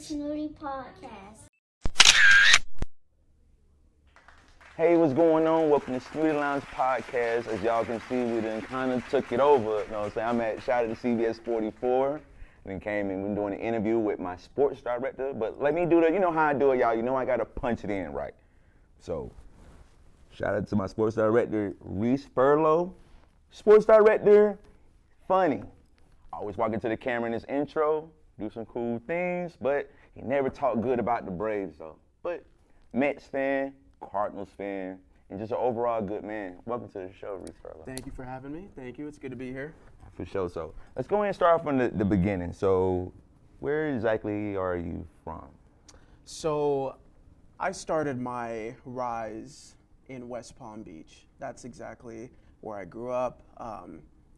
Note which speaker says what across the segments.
Speaker 1: Snooty Podcast.
Speaker 2: Hey, what's going on? Welcome to Snooty Lounge Podcast. As y'all can see, we done kind of took it over. You know what I'm saying? I'm at shout out to CBS 44. Then came and we're doing an interview with my sports director. But let me do you know how I do it, y'all. You know I got to punch it in right. So, shout out to my sports director, Reese Furlow. Sports director, funny. Always walk into the camera in his intro, do some cool things, but he never talked good about the Braves, though. But Mets fan, Cardinals fan, and just an overall good man. Welcome to the show, Reese Furlow.
Speaker 3: Thank you for having me. Thank you. It's good to be here.
Speaker 2: For sure. So let's go ahead and start from the beginning. So where exactly are you from?
Speaker 3: So I started my rise in West Palm Beach. That's exactly where I grew up.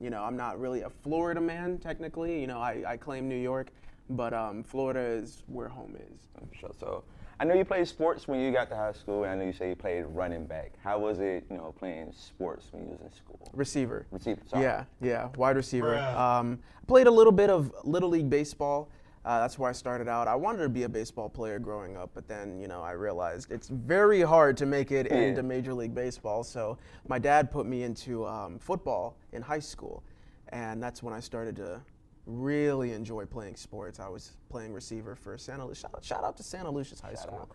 Speaker 3: You know, I'm not really a Florida man, technically. You know, I claim New York, but Florida is where home is.
Speaker 2: For sure. So I know you played sports when you got to high school, and I know you say you played running back. How was it, you know, playing sports when you was in school?
Speaker 3: Receiver.
Speaker 2: Sorry.
Speaker 3: Yeah, wide receiver. Played a little bit of Little League baseball. That's where I started out. I wanted to be a baseball player growing up, but then, you know, I realized it's very hard to make it into Major League Baseball. So my dad put me into football in high school, and that's when I started to really enjoy playing sports. I was playing receiver for Santa Lucia. Shout out to Santa Lucia's high school.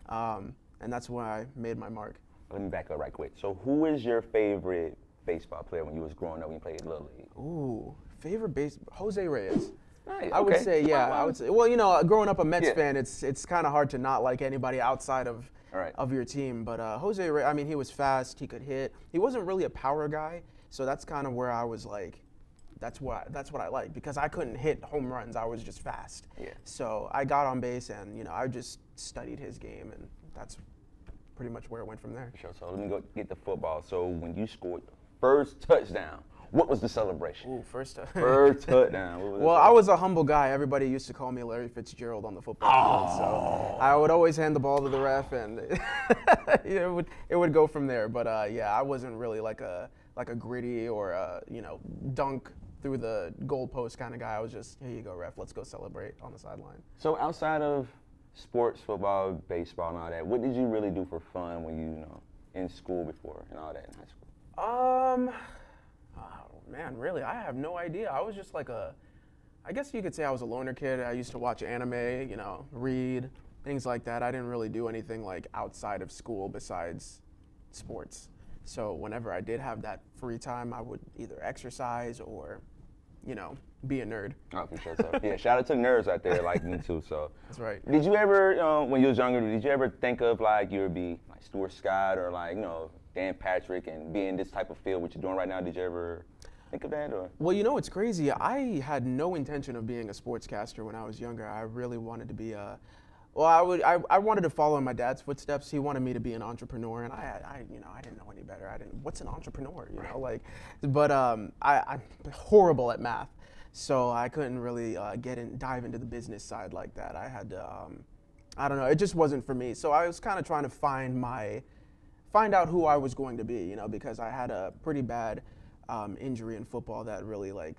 Speaker 3: And that's where I made my mark.
Speaker 2: Let me back up right quick. So who is your favorite baseball player when you was growing up when you played Little League?
Speaker 3: Ooh, favorite Jose Reyes.
Speaker 2: Nice.
Speaker 3: I would say, yeah. I would say, well, you know, growing up a Mets
Speaker 2: Yeah.
Speaker 3: fan, it's kind of hard to not like anybody outside of your team. But Jose Reyes, I mean, he was fast. He could hit. He wasn't really a power guy, so that's kind of where I was like, that's what I like, because I couldn't hit home runs. I was just fast.
Speaker 2: Yeah.
Speaker 3: So I got on base, and you know, I just studied his game, and that's pretty much where it went from there.
Speaker 2: Sure. So let me go get the football. So when you scored your first touchdown, what was the celebration?
Speaker 3: Ooh, first
Speaker 2: touchdown. What was
Speaker 3: Well, I was a humble guy. Everybody used to call me Larry Fitzgerald on the football field, so I would always hand the ball to the ref, and it would go from there. But yeah, I wasn't really like a gritty or a, you know, dunk through the goalpost kind of guy. I was just, here you go, ref, let's go celebrate on the sideline.
Speaker 2: So outside of sports, football, baseball, and all that, what did you really do for fun when you know, in school before and all that in high school?
Speaker 3: Oh, man, really, I have no idea. I was just like I guess you could say I was a loner kid. I used to watch anime, you know, read, things like that. I didn't really do anything like outside of school besides sports. So whenever I did have that free time, I would either exercise or, you know, be a nerd.
Speaker 2: Oh, for sure. So, yeah, shout out to nerds out there like me too. So
Speaker 3: That's right.
Speaker 2: Did you ever, when you was younger, did you ever think of like you would be like Stuart Scott or like, you know, Dan Patrick and be in this type of field, what you're doing right now? Did you ever think of that? Or?
Speaker 3: Well, you know, it's crazy. I had no intention of being a sportscaster when I was younger. I really wanted to be I wanted to follow in my dad's footsteps. He wanted me to be an entrepreneur, and I didn't know any better. What's an entrepreneur, you know, like, but I'm horrible at math, so I couldn't really dive into the business side like that. I had to, I don't know, it just wasn't for me. So I was kind of trying to find out who I was going to be, you know, because I had a pretty bad injury in football that really like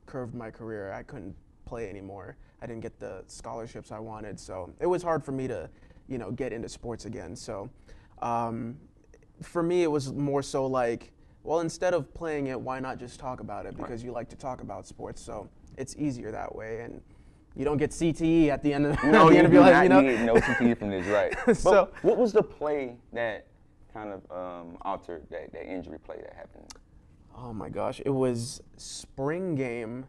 Speaker 3: curved my career. I couldn't play anymore. I didn't get the scholarships I wanted, so it was hard for me to, you know, get into sports again. So for me, it was more so like, well, instead of playing it, why not just talk about it? Because you like to talk about sports, so it's easier that way, and you don't get CTE at the end of,
Speaker 2: no,
Speaker 3: at the end of your life, you know?
Speaker 2: No CTE from this, right?
Speaker 3: So
Speaker 2: what was the play that kind of altered that injury play that happened?
Speaker 3: Oh my gosh, it was spring game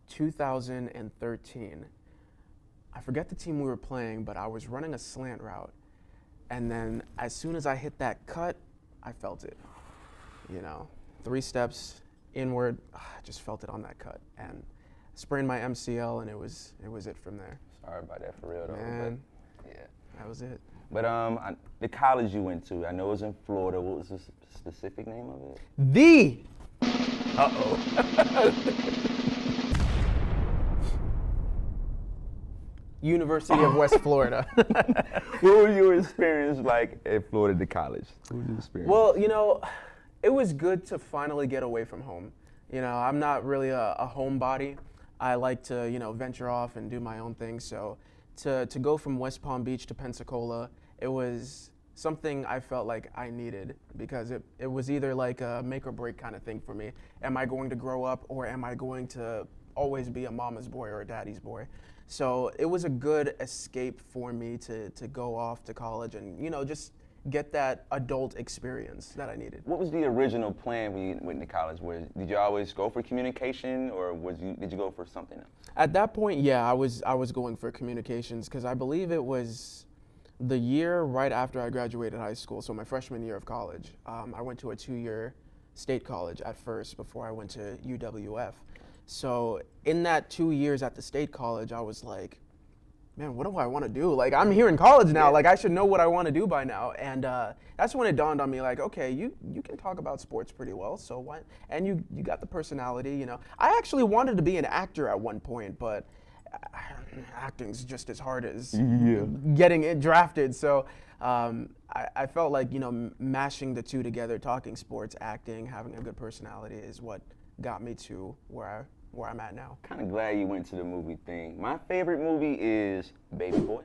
Speaker 3: 2013. I forget the team we were playing, but I was running a slant route, and then as soon as I hit that cut, I felt it. You know, 3 steps inward, I just felt it on that cut, and sprained my MCL, and it was it from there.
Speaker 2: Sorry about that, for real though.
Speaker 3: Man,
Speaker 2: but, yeah,
Speaker 3: that was it.
Speaker 2: But the college you went to, I know it was in Florida. What was the specific name of it?
Speaker 3: The University of West Florida.
Speaker 2: What was your experience like at Florida college? What was your experience?
Speaker 3: Well, you know, it was good to finally get away from home. You know, I'm not really a homebody. I like to, you know, venture off and do my own thing. So to go from West Palm Beach to Pensacola, it was something I felt like I needed because it was either like a make or break kind of thing for me. Am I going to grow up or am I going to always be a mama's boy or a daddy's boy? So it was a good escape for me to go off to college and, you know, just get that adult experience that I needed.
Speaker 2: What was the original plan when you went to college? Did you always go for communication, or did you go for something else?
Speaker 3: At that point, yeah, I was going for communications because I believe it was the year right after I graduated high school, so my freshman year of college. I went to a 2-year state college at first before I went to UWF. So in that 2 years at the state college, I was like, man, what do I want to do? Like, I'm here in college now. Like, I should know what I want to do by now. And that's when it dawned on me, like, okay, you can talk about sports pretty well. So why? And you got the personality, you know. I actually wanted to be an actor at one point, but acting's just as hard as getting it drafted. So I felt like, you know, mashing the two together, talking sports, acting, having a good personality is what got me to where I'm at now.
Speaker 2: Kind of glad you went to the movie thing. My favorite movie is Baby Boy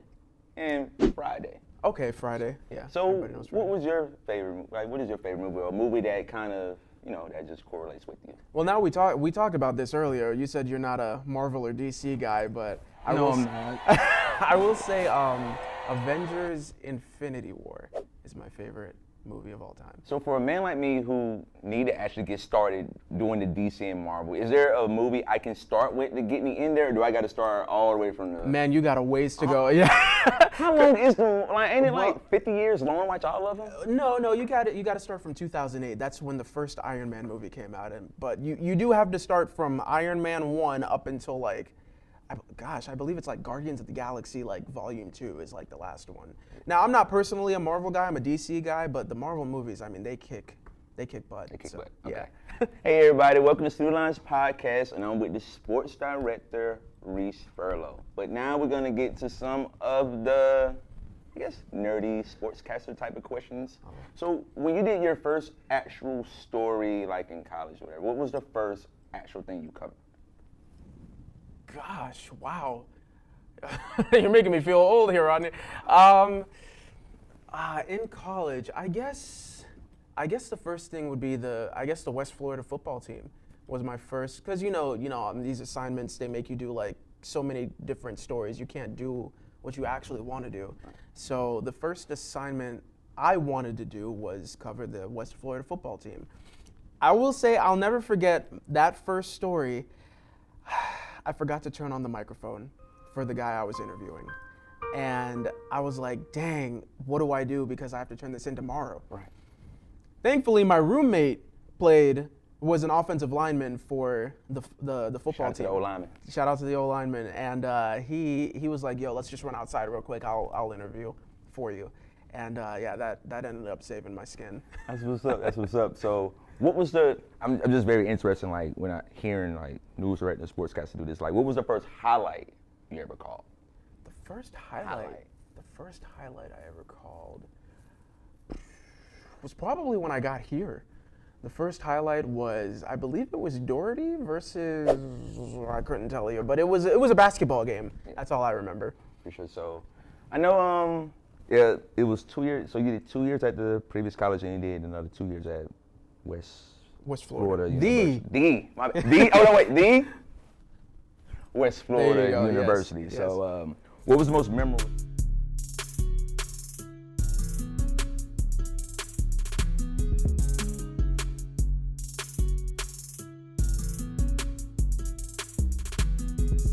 Speaker 2: and Friday.
Speaker 3: Okay, Friday. Yeah.
Speaker 2: So, what was your favorite? Like, what is your favorite movie? Or a movie that kind of, you know, that just correlates with you?
Speaker 3: Well, now we talked about this earlier. You said you're not a Marvel or DC guy, but
Speaker 2: I'm not.
Speaker 3: I will say, Avengers: Infinity War is my favorite movie of all time.
Speaker 2: So for a man like me who need to actually get started doing the DC and Marvel, is there a movie I can start with to get me in there, or do I got to start all the way from the...
Speaker 3: Man, you got a ways to go. Yeah.
Speaker 2: How long is the... Like, ain't it like 50 years long, watch all of them?
Speaker 3: No, you got to start from 2008. That's when the first Iron Man movie came out. But you do have to start from Iron Man 1 up until like, I believe it's like Guardians of the Galaxy, like Volume 2 is like the last one. Now, I'm not personally a Marvel guy, I'm a DC guy, but the Marvel movies, I mean, they kick butt.
Speaker 2: They kick
Speaker 3: so,
Speaker 2: butt,
Speaker 3: yeah.
Speaker 2: Okay. Hey everybody, welcome to Student Lines Podcast, and I'm with the sports director, Reese Furlow. But now we're gonna get to some of the, I guess, nerdy sportscaster type of questions. Oh. So when you did your first actual story, like in college or whatever, what was the first actual thing you covered?
Speaker 3: Gosh, wow. You're making me feel old here, Rodney. In college, I guess the first thing would be the West Florida football team was my first, because you know on these assignments they make you do like so many different stories. You can't do what you actually want to do. So the first assignment I wanted to do was cover the West Florida football team. I will say I'll never forget that first story. I forgot to turn on the microphone for the guy I was interviewing. And I was like, dang, what do I do? Because I have to turn this in tomorrow.
Speaker 2: Right.
Speaker 3: Thankfully, my roommate was an offensive lineman for the football
Speaker 2: Shout out
Speaker 3: team.
Speaker 2: to the O-lineman.
Speaker 3: Shout out to the O-lineman. And he was like, yo, let's just run outside real quick. I'll interview for you. And yeah, that ended up saving my skin.
Speaker 2: That's what's up. That's what's up. So what was I'm just very interested, like, when I hearing, like, news director and sportscasters do this, like, what was the first highlight you ever called?
Speaker 3: The first highlight I ever called was probably when I got here. The first highlight was, I believe it was Doherty versus, I couldn't tell you, but it was a basketball game. That's all I remember.
Speaker 2: For sure. So I know, yeah, it was 2 years. So you did 2 years at the previous college, and you did another 2 years at West Florida University. The West Florida University.
Speaker 3: Yes.
Speaker 2: So what was the most memorable?